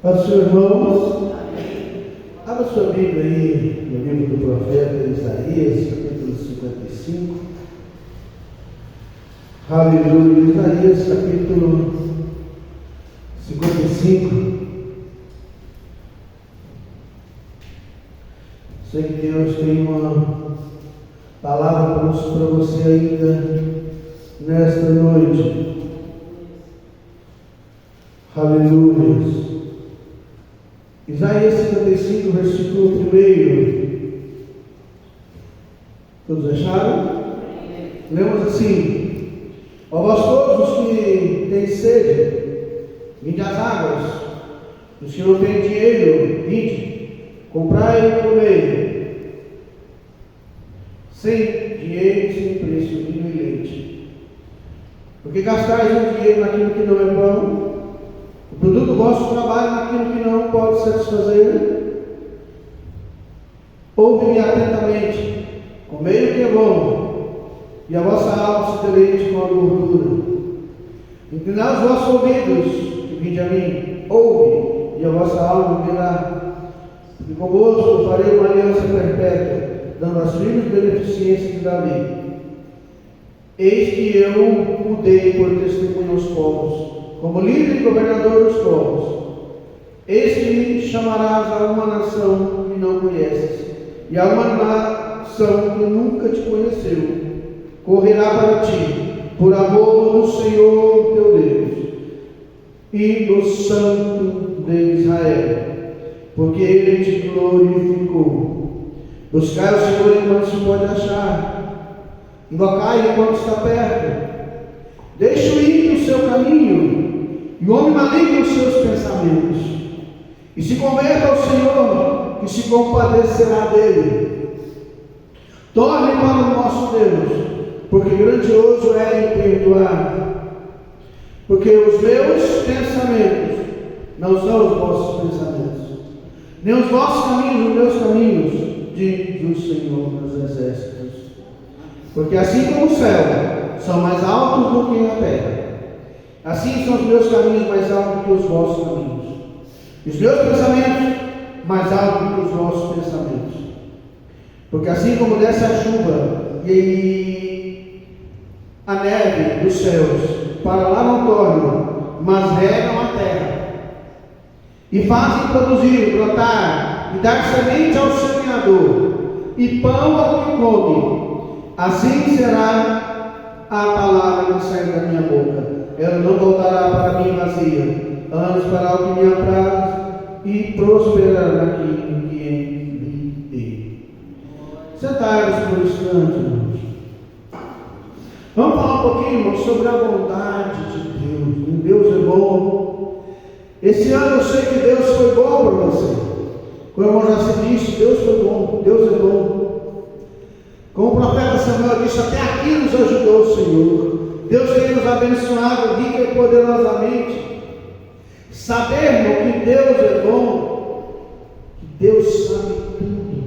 Paz do Senhor, irmãos. Abra sua Bíblia aí no livro do profeta Isaías, capítulo 55. Aleluia. Isaías, capítulo 55. Sei que Deus tem uma palavra para você ainda nesta noite. Aleluia. Isaías 55, versículo 1. Todos acharam? Lemos assim: ó vós todos os que têm sede, vinde às águas. Os que não têm dinheiro, vinde, comprai e comei. Sem dinheiro, sem preço, vinho e leite. Porque gastais o dinheiro naquilo que não é pão, o produto do vosso trabalho naquilo que não pode satisfazer. Ouve-me atentamente, comei o que é bom, e a vossa alma se deleite com a gordura. Inclinai os vossos ouvidos e vinde a mim, ouve, e a vossa alma virá. E convosco farei uma aliança perpétua, dando as firmes beneficências de Davi. Eis que eu o dei por testemunho aos povos, como líder e governador dos povos. Eis que chamarás a uma nação que não conheces, e a uma nação que nunca te conheceu. Correrá para ti, por amor do Senhor teu Deus, e do Santo de Israel, porque Ele te glorificou. Buscai o Senhor enquanto se pode achar, invocai enquanto está perto. Deixe o ímpio o seu caminho, e o homem maligno os seus pensamentos, e se converta ao Senhor, que se compadecerá dele. Torne para o nosso Deus, porque grandioso é em perdoar. Porque os meus pensamentos não são os vossos pensamentos, nem os vossos caminhos os meus caminhos, diz o Senhor dos Exércitos. Porque assim como o céu são mais altos do que a terra, assim são os meus caminhos mais altos que os vossos caminhos, e os meus pensamentos mais altos que os vossos pensamentos. Porque assim como desce a chuva e a neve dos céus para lá não tornam, mas regam a terra, e fazem produzir, brotar, e dar semente ao semeador, e pão ao que come, assim será a palavra que sai da minha boca. Ela não voltará para mim vazia, antes para o que me apraz, e prosperará naquilo que enviei. Sentai-vos por um instante, irmãos. Vamos falar um pouquinho, irmãos, sobre a bondade de Deus. Deus é bom. Esse ano eu sei que Deus foi bom para você. Como o irmão já se disse, Deus foi bom, Deus é bom. Como o profeta Samuel disse, até aqui nos ajudou o Senhor. Deus tem nos abençoado rica e poderosamente. Sabermos que Deus é bom, que Deus sabe tudo,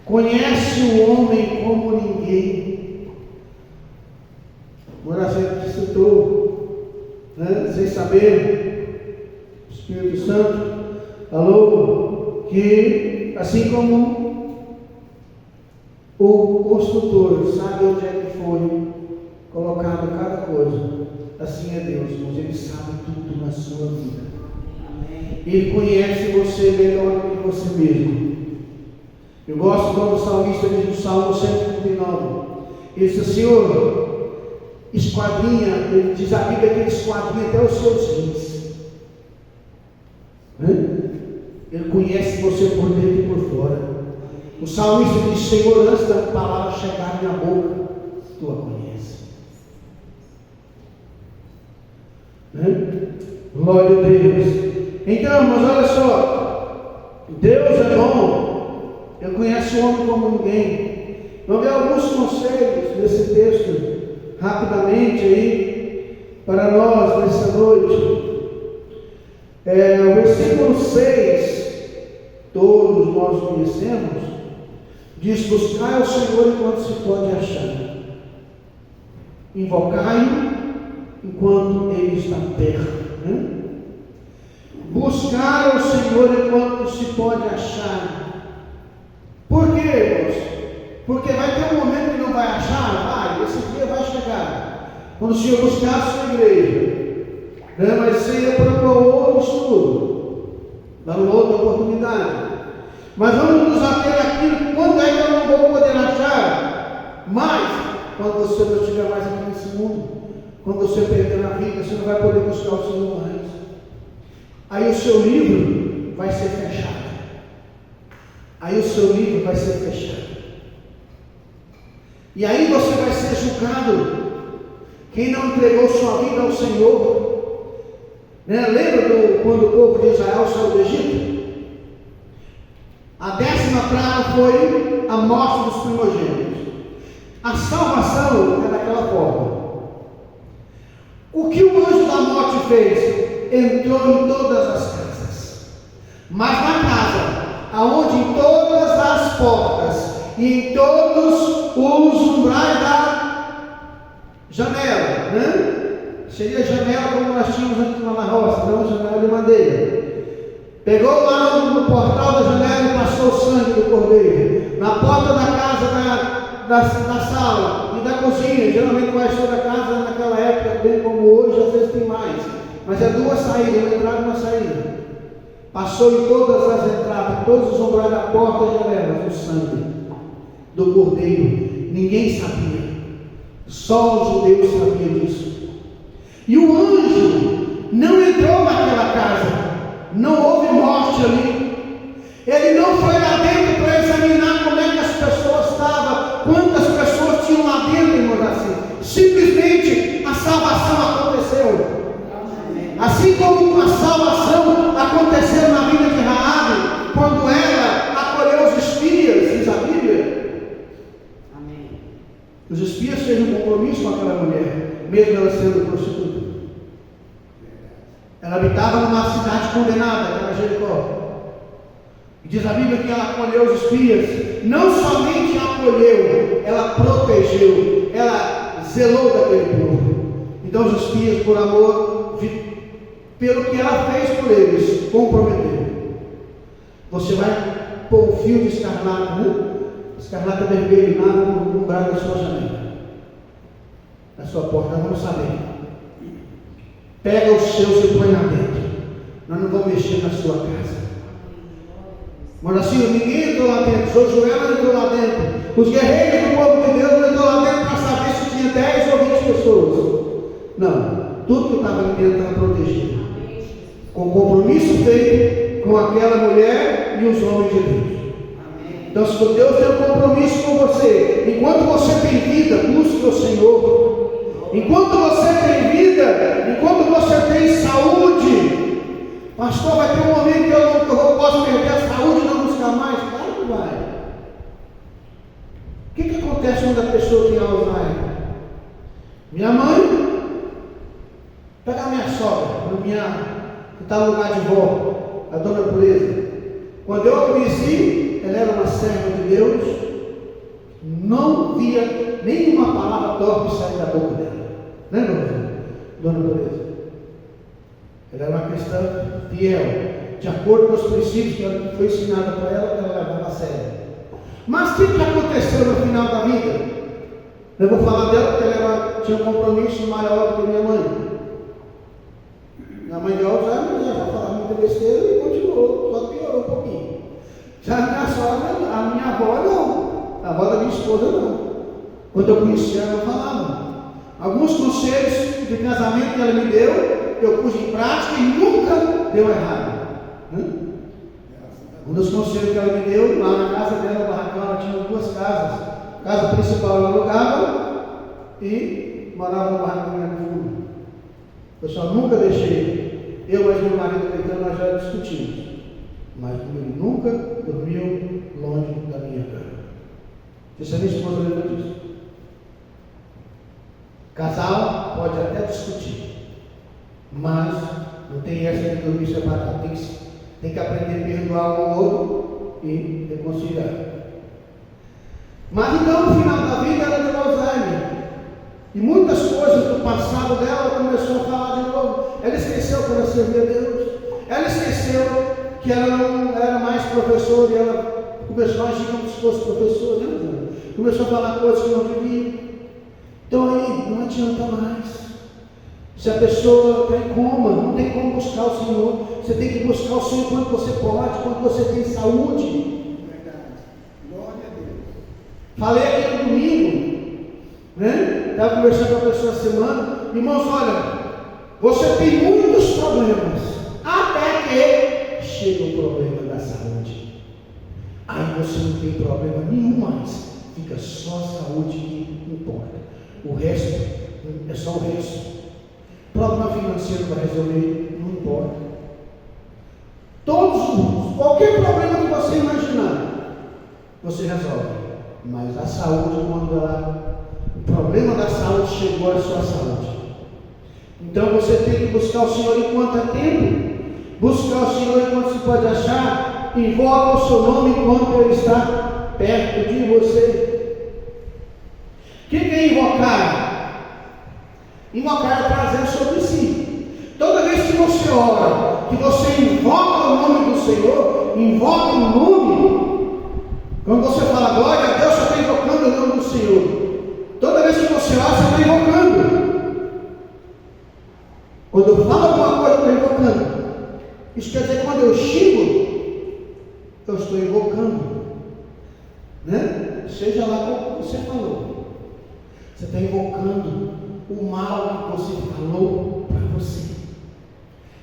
conhece o homem como ninguém. Agora você citou, né? Sem saber, o Espírito Santo falou que assim como o construtor sabe onde é que foi colocado cada coisa, assim é Deus, irmãos. Ele sabe tudo na sua vida. Ele conhece você melhor do que você mesmo. Eu gosto quando o salmista diz no Salmo 139, ele diz: Senhor, esquadrinha, ele diz a Bíblia que ele esquadrinha até os seus rins. Ele conhece você por dentro e por fora. O salmista diz: Senhor, antes da palavra chegar à minha boca, tu a conheces. Glória a Deus. Então, mas olha só, Deus é bom. Ele conhece o homem como ninguém. Vamos ver alguns conselhos desse texto rapidamente aí para nós nessa noite. O versículo 6, todos nós conhecemos, diz: buscai ao Senhor enquanto se pode achar, invocai-o enquanto Ele está perto. buscar ao Senhor enquanto se pode achar. Por quê, irmãos? Porque vai ter um momento que não vai achar, esse dia vai chegar. Quando o Senhor buscar a sua igreja, né? Mas seria para outro estudo, dar uma outra oportunidade. Mas vamos nos ater àquilo, quando é que eu não vou poder achar? Mas, quando você não estiver mais aqui nesse mundo, quando você perder a vida, você não vai poder buscar o Senhor mais. Aí o seu livro vai ser fechado. Aí o seu livro vai ser fechado. E aí você vai ser julgado. Quem não entregou sua vida ao Senhor, né? Lembra quando o povo de Israel saiu do Egito? A 10ª praga foi a morte dos primogênitos. A salvação é daquela forma. O que o anjo da morte fez? Entrou em todas as casas. Mas na casa, aonde em todas as portas e em todos os umbrais da janela, né? Seria janela como nós tínhamos antes lá na roça, não janela de madeira. Pegou lá no portal da janela e passou o sangue do cordeiro. Na porta da casa, da sala e da cozinha, geralmente mais toda a casa naquela época, bem como hoje, às vezes tem mais. Mas é 2 saídas, uma entrada e uma saída. Passou em todas as entradas, em todos os umbrais da porta e janelas, o sangue do cordeiro. Ninguém sabia. Só os judeus sabiam disso. E o anjo não entrou naquela casa. Não houve morte ali. Ele não foi lá dentro para examinar como é que as pessoas estavam, quantas pessoas tinham lá dentro, irmãos, assim. Simplesmente a salvação aconteceu. Assim como a salvação aconteceu na vida de Raabe, quando ela acolheu os espias, diz a Bíblia. Amém. Os espias fez um compromisso com aquela mulher, mesmo ela sendo prostituta. Ela habitava numa cidade condenada, que era Jericó. E diz a Bíblia que ela acolheu os espias. Não somente acolheu, ela protegeu, ela zelou daquele povo. Então os espias, por amor, pelo que ela fez por eles, comprometeu. Você vai pôr um fio de escarlata, né? Escarlata vermelho lá no umbral da sua janela, na sua porta, vamos saber. Pega os seus e põe lá dentro. Nós não vamos mexer na sua casa. Mas assim, ninguém entrou lá dentro. Josué não entrou lá dentro. Os guerreiros do povo de Deus não entrou lá dentro para saber se tinha 10 ou 20 pessoas. Não. Tudo que estava ali dentro estava protegido. Com compromisso feito com aquela mulher e os homens de Deus. Então, se Deus tem um compromisso com você, enquanto você tem vida, busque o Senhor. Enquanto você tem vida, enquanto você tem saúde, pastor, vai ter um momento que eu não posso perder a saúde e não buscar mais. Claro que vai. O que acontece quando a pessoa tem Alzheimer? Minha mãe, pegar minha sogra, que está no lugar de vó, a dona Pureza. Quando eu a conheci, ela era uma serva de Deus, não via nenhuma palavra torpe sair da boca dela. Lembra, dona Pureza? Ela era uma cristã fiel, de acordo com os princípios que foi ensinada para ela, ela levava a sério. Mas o que aconteceu no final da vida? Eu vou falar dela porque ela tinha um compromisso maior do que minha mãe. Minha mãe de Alzheimer já falava muita besteira e continuou, só piorou um pouquinho. Já a minha sogra, a minha avó não, a avó da minha esposa não. Quando eu conheci ela, eu falava. Alguns conselhos de casamento que ela me deu, eu pus em prática e nunca deu errado. Um dos conselhos que ela me deu, lá na casa dela, barracão, ela tinha 2 casas. A casa principal ela alugava e morava no barracão no fundo. Eu só nunca deixei, eu mais meu marido deitando, nós já discutimos. Mas ele nunca dormiu longe da minha cama. Isso a minha esposa lembra disso. Casal pode até discutir, mas não tem essa de dormir separado. Tem que aprender a perdoar um ao outro e reconciliar. Mas então, no final da vida, ela deu Alzheimer. E muitas coisas do passado dela, ela começou a falar de novo. Ela esqueceu que ela servia a Deus. Ela esqueceu que ela não era mais professora e ela começou a agir como se fosse professora, né? Começou a falar coisas que não devia. Então aí não adianta mais. Se a pessoa está em coma, não tem como buscar o Senhor. Você tem que buscar o Senhor quando você pode, quando você tem saúde. Verdade. Glória a Deus. Falei aqui no domingo, né? Estava conversando com a pessoa essa semana. Irmãos, olha, você tem muitos problemas, até que chega o problema da saúde. Aí você não tem problema nenhum mais. Fica só a saúde que importa. O resto é só o resto. Problema financeiro para resolver, não importa. Qualquer problema que você imaginar, você resolve. Mas a saúde, quando o problema da saúde chegou à sua saúde. Então você tem que buscar o Senhor enquanto há tempo. Buscar o Senhor enquanto se pode achar. Invoca o seu nome enquanto Ele está perto de você. O que é invocar? Invocar é trazer sobre si. Toda vez que você ora, que você invoca o nome do Senhor, invoca o nome. Quando você fala glória a Deus, você está invocando o nome do Senhor. Toda vez que você ora, você está invocando. Quando eu falo alguma coisa, eu estou invocando. Isso quer dizer que quando eu xingo, eu estou invocando. Né? Seja lá como você falou. Você está invocando o mal que você falou para você.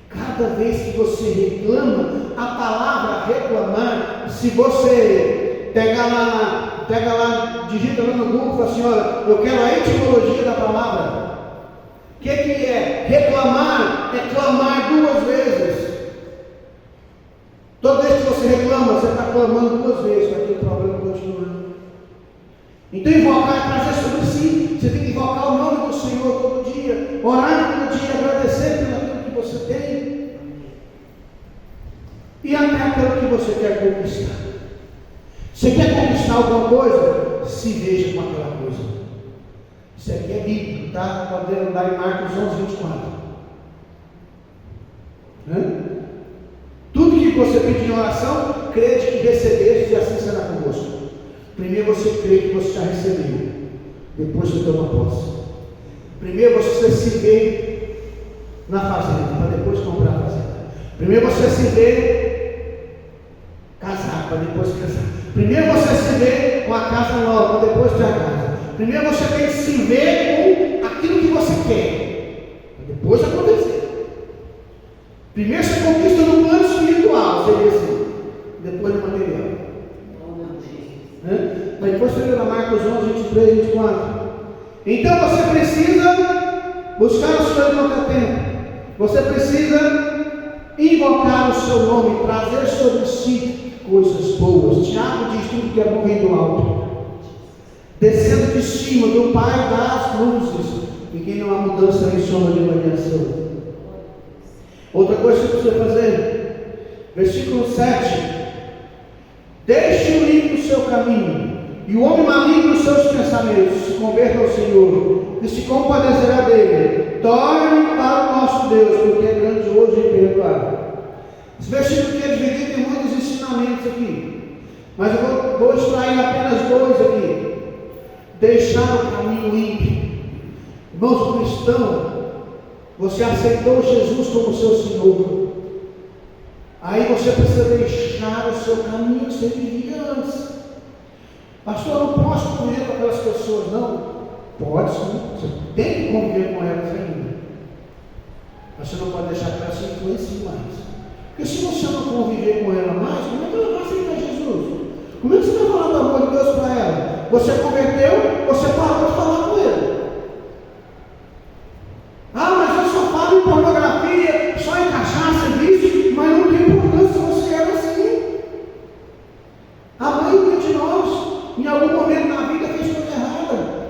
Cada vez que você reclama, a palavra reclamar, se você pega lá, digita lá no Google e fala assim, olha, eu quero a etimologia da palavra. O que é? Reclamar é clamar duas vezes. Toda vez que você reclama, você está clamando duas vezes para aquele problema continuando. Então invocar é trazer sobre si. Você tem que invocar o nome do Senhor todo dia, orar todo dia, agradecer pelo aquilo que você tem e até pelo que você quer conquistar. Você quer conquistar alguma coisa? Se veja com aquela coisa. Isso aqui é bíblico, tá? Pode andar em Marcos 11, 24. Né? Tudo que você pedir em oração, crede que recebeste e assim será convosco. Primeiro você crê que você já recebeu, depois você toma posse. Primeiro você se vê na fazenda, para depois comprar a fazenda. Primeiro você se vê casar, para depois casar. Primeiro você se vê com a casa nova, para depois ter a casa. Primeiro você tem que se ver com aquilo que você quer, para depois acontecer. Primeiro você conquista no plano espiritual, seria assim, depois no material. Né? Mas depois você vê na Marcos 11, 23, 24. Então você precisa buscar o Senhor enquanto há tempo. Você precisa invocar o seu nome, trazer sobre si coisas boas. Tiago diz: tudo que é bom vem do alto, descendo de cima, do Pai das luzes, em quem não há mudança nem sombra de variação. Outra coisa que você precisa fazer, versículo 7: deixe o ímpio o seu caminho, e o homem maligno os seus pensamentos, se converta ao Senhor, que se compadecerá dele. Torne para o nosso Deus, porque é grandioso em perdoar. Esse versículo aqui é dividido em muitos ensinamentos aqui, mas eu vou extrair apenas dois aqui. Deixar o caminho ímpio. Irmãos, cristão, você aceitou Jesus como seu Senhor. Aí você precisa deixar o seu caminho que você vivia antes. Pastor, eu não posso conviver com aquelas pessoas, não. Pode sim, você tem que conviver com elas ainda. Mas você não pode deixar que elas se influenciem mais. Porque se você não conviver com ela mais, como é que ela vai aceitar Jesus? Como é que você vai falar do amor de Deus para ela? Você converteu, você parou de falar com ele. Ah, mas eu só falo em pornografia, só em cachaça e vício, mas não tem importância se você era assim. A maioria de nós, em algum momento na vida, fez coisa errada.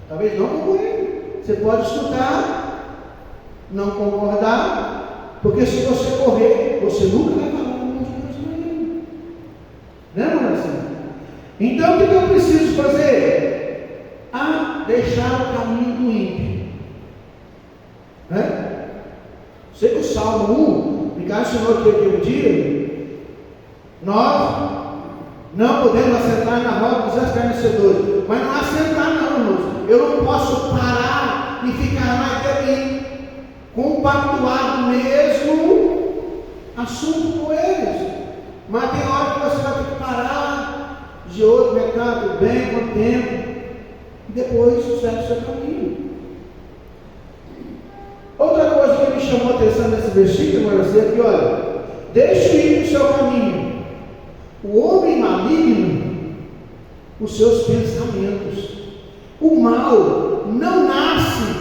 Talvez não como ele. Você pode escutar, não concordar, porque se você correr, você nunca vai falar com Deus para ele. Né, Marcelo? Então, o que eu preciso fazer? Deixar o caminho do ímpio. Né? Sei que o Salmo 1, me ensinou aqui aquele dia, Nós não podemos assentar na roda dos escarnecedores. Mas não assentar não, irmãos. Eu não posso parar e ficar mais ali compactuar no mesmo assunto com eles. Mas tem hora que você vai ter que parar de outro mercado bem com tempo e depois segue o seu caminho. Outra coisa que me chamou a atenção nesse versículo, irmãos, é que, olha, deixe ir o seu caminho. O homem maligno, os seus pensamentos. O mal não nasce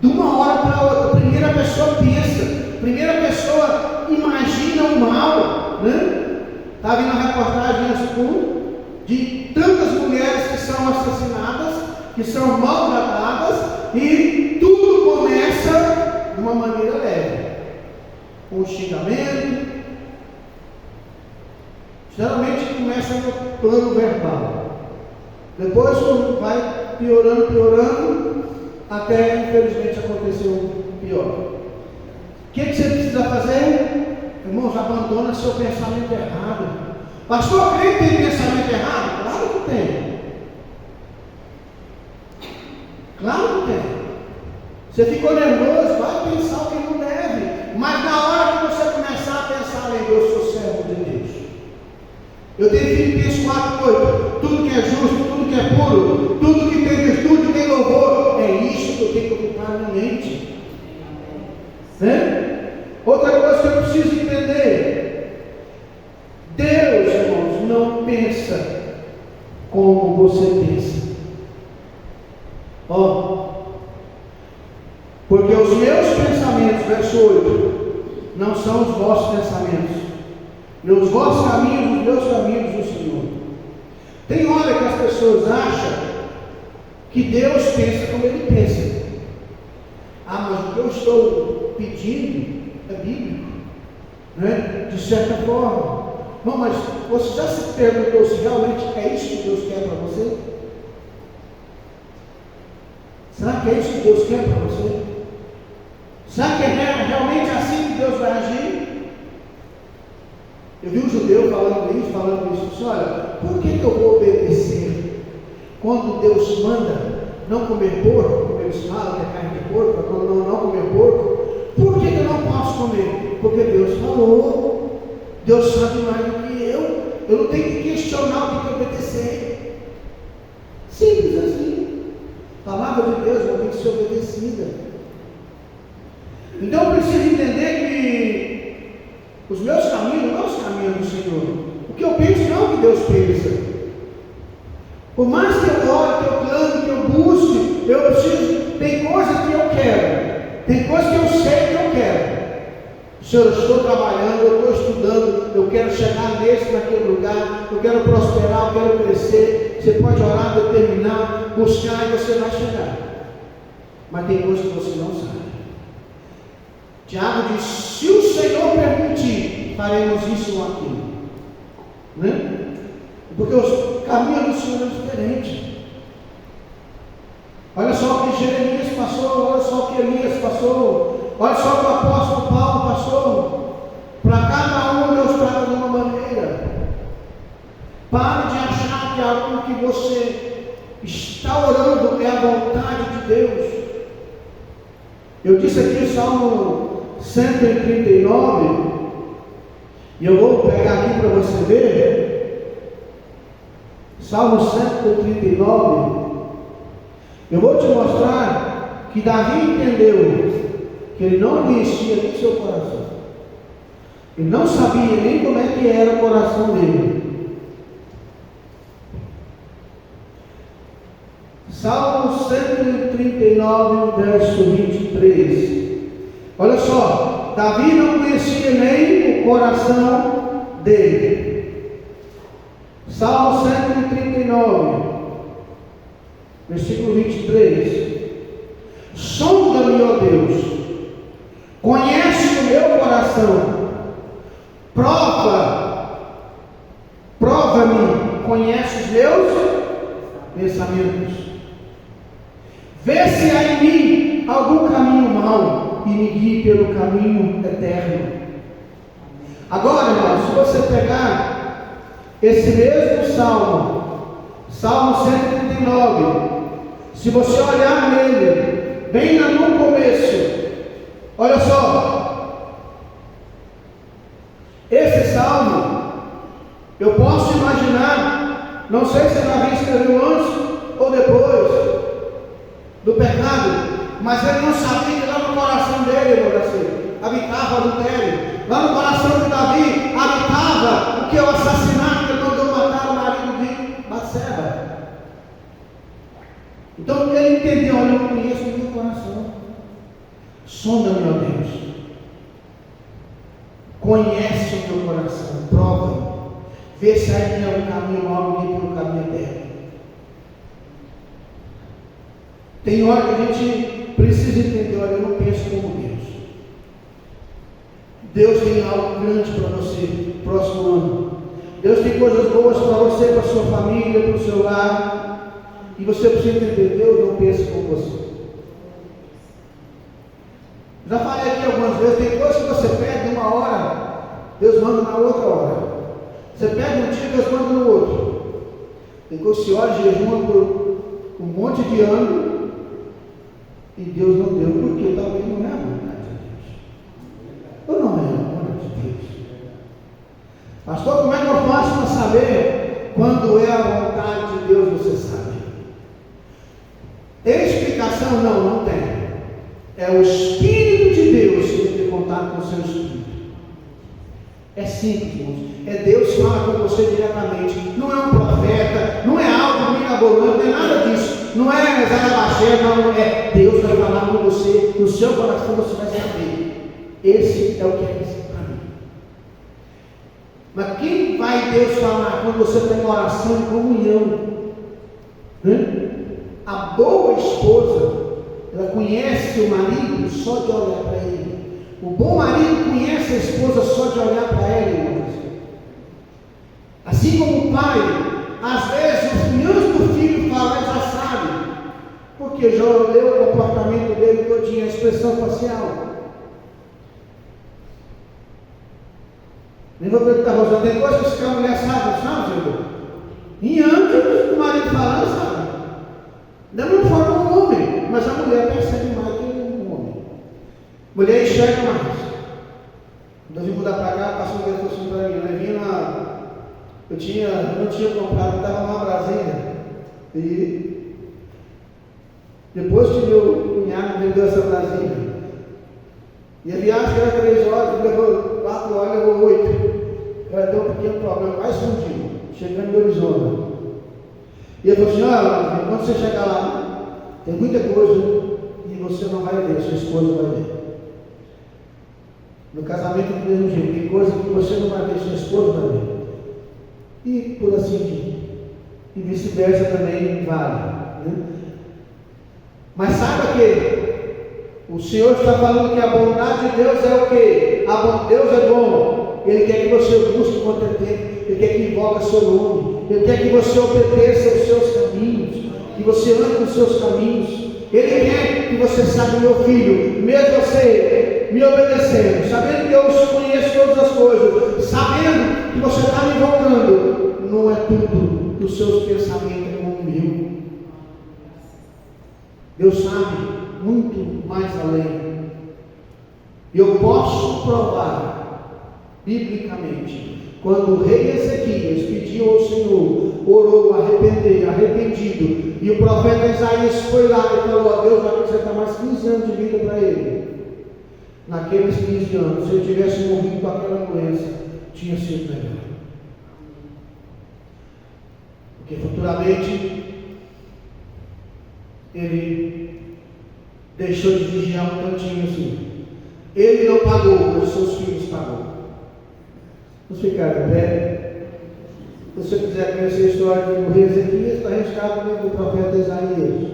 de uma hora para outra. Primeiro a pessoa pensa, primeiro a pessoa imagina o mal, né? Estava vendo uma reportagem no escuro de tantas mulheres que são assassinadas, que são maltratadas, e tudo começa de uma maneira leve, com um xingamento. Geralmente começa no plano verbal, depois vai piorando, até infelizmente acontecer o pior. O que você precisa fazer? Irmãos, abandona seu pensamento errado. Pastor, quem tem pensamento errado? Claro que tem. Claro que tem. Você ficou nervoso, vai pensar o que não deve. Mas na hora que você começar a pensar, eu sou servo de Deus. Eu tenho Filipenses 4:8. Tudo que é justo, tudo que é puro, tudo que tem virtude, tem louvor. É isso que eu tenho que ocupar na minha mente. Outra coisa que eu preciso entender: Deus, irmãos, não pensa como você pensa. Porque os meus pensamentos, verso 8, não são os vossos pensamentos. E os vossos caminhos, os meus caminhos do Senhor. Tem hora que as pessoas acham que Deus pensa como Ele pensa. Mas o que eu estou pedindo é bíblico, né? De certa forma. Não, mas você já se perguntou se realmente é isso que Deus quer para você? Será que é isso que Deus quer para você? Será que é realmente assim que Deus vai agir? Eu vi um judeu falando isso, disse, olha, por que eu vou obedecer quando Deus manda não comer porco, como eles falam, que é carne de porco, quando não comer porco? Por que eu não posso comer? Porque Deus falou. Deus sabe mais do que eu não tenho que questionar, eu tenho que obedecer. Simples assim. A palavra de Deus não tem que ser obedecida. Então eu preciso entender que os meus caminhos não são os caminhos do Senhor. O que eu penso não é o que Deus pensa. Por mais que eu ore, que eu clame, que eu busque, eu preciso. Tem coisas que eu quero, tem coisas que eu sei que eu quero. Senhor, eu estou trabalhando, eu estou estudando, eu quero chegar naquele lugar, eu quero prosperar, eu quero crescer. Você pode orar, determinar, buscar e você vai chegar. Mas tem coisas que você não sabe. Tiago diz: se o Senhor permitir, faremos isso ou aquilo, né? Porque os caminhos do Senhor é diferente. Olha só o que Jeremias passou, olha só o que Elias passou, olha só o que o apóstolo Paulo passou. Para cada um Deus trata de uma maneira. Pare de achar que algo que você está orando é a vontade de Deus. Eu disse aqui o Salmo 139, e eu vou pegar aqui para você ver. Salmo 139. Eu vou te mostrar que Davi entendeu que ele não conhecia nem seu coração. Ele não sabia nem como é que era o coração dele. Salmo 139, verso 23. Olha só, Davi não conhecia nem o coração dele. Salmo 139, versículo 23. Sonda-me, ó Deus, conhece o meu coração, prova-me, conhece os meus pensamentos. Vê se há em mim algum caminho mau e me guie pelo caminho eterno. Agora, irmão, se você pegar esse mesmo Salmo 139, se você olhar nele, bem no começo, olha só, esse salmo, eu posso imaginar, não sei se Davi escreveu antes ou depois do pecado, mas ele não sabia que lá no coração dele, habitava adultério. Lá no coração de Davi habitava o que é o assassinato, que ele mandou matar o marido de Batseba. Então ele entendeu: olha, eu conheço o meu coração. Sonda-me, ó Deus. Conhece o meu coração, prova-me. Vê se aí é um caminho mau e pelo caminho eterno. Tem hora que a gente precisa entender: olha, eu não penso como Deus. Deus tem algo grande para você no próximo ano. Deus tem coisas boas para você, para a sua família, para o seu lar. E você precisa entender: Deus não pensa como você. Já falei aqui algumas vezes: tem coisas que você pede uma hora, Deus manda na outra hora. Você pede um dia, Deus manda no outro. Tem coisas que você ora e jejuma por um monte de anos e Deus não deu, porque talvez não é a vontade de Deus. Ou não é a vontade de Deus? Pastor, como é que eu faço para saber quando é a vontade de Deus? Você sabe. Tem explicação? Não, não tem. É o Espírito de Deus que tem que contar com o seu Espírito. É simples, irmãos. É Deus que fala com você diretamente. Não é um profeta, não é algo mirabolante, não é nada disso. Não é Zarabaxé, não é. Deus vai falar com você, no seu coração você vai saber. Esse é o que é isso para mim. Mas quem vai Deus falar quando você tem uma oração de comunhão? A boa esposa, ela conhece o marido só de olhar para ele. O bom marido conhece a esposa só de olhar para ela, irmãos. Assim como o pai, às vezes, antes do filho falar, já sabe, porque já leu o comportamento dele todinho, a expressão facial. Nem vou perguntar, você tem coisas que a mulher sabe, Senhor? E antes do marido falar, sabe? Da mesma forma um homem, mas a mulher percebe mais que um homem. Mulher enxerga mais. Quando eu vim mudar para cá, passou um dia assim para mim, né? Eu não tinha comprado, estava numa Brasília. E depois que meu cunhado vendeu essa Brasília, e a viagem era 3 horas, levou 4 horas, levou 8. Ela deu um pequeno problema, quase fundiu, chegando em Arizona. E ele falou assim: olha, quando você chegar lá, tem muita coisa e você não vai ver, sua esposa vai ver. No casamento do mesmo jeito, tem coisa que você não vai ver, sua esposa vai ver. E por assim diante. E vice-versa também vale. Né? Mas saiba que o Senhor está falando que a bondade de Deus é o quê? Deus é bom. Ele quer que você busque com tempo. Ele quer que invoque seu nome. Ele quer que você obedeça aos seus caminhos. Que você ande nos seus caminhos. Ele quer que você saiba, meu filho, mesmo você me obedecendo, sabendo que eu conheço todas as coisas, sabendo que você está me invocando, não é tudo que os seus pensamentos é como o meu. Deus sabe muito mais além. Eu posso provar biblicamente quando o rei Ezequias pediu ao Senhor, orou arrependido, e o profeta Isaías foi lá e falou: a Deus vai acrescentar mais 15 anos de vida para ele. Naqueles 15 anos, se ele tivesse morrido com aquela doença, tinha sido melhor. Porque futuramente ele deixou de vigiar um tantinho assim. Ele não pagou, mas seus filhos pagou. Vamos ficar de pé. Se você quiser conhecer a história do rei Ezequias, está registrado no livro do profeta Isaías.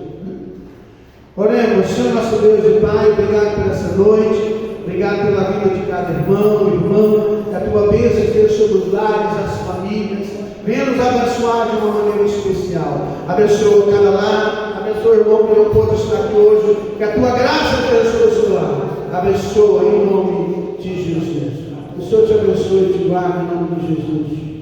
Oremos. Senhor nosso Deus e Pai, obrigado por essa noite, obrigado pela vida de cada irmão, irmã, que a tua bênção esteja sobre os lares, as famílias. Venha nos abençoar de uma maneira especial. Abençoa cada lar, abençoa o irmão que não pôde estar aqui hoje, que a tua graça esteja sobre o seu lar. Abençoa em nome de Jesus. O Senhor te abençoe e te guarde em nome de Jesus.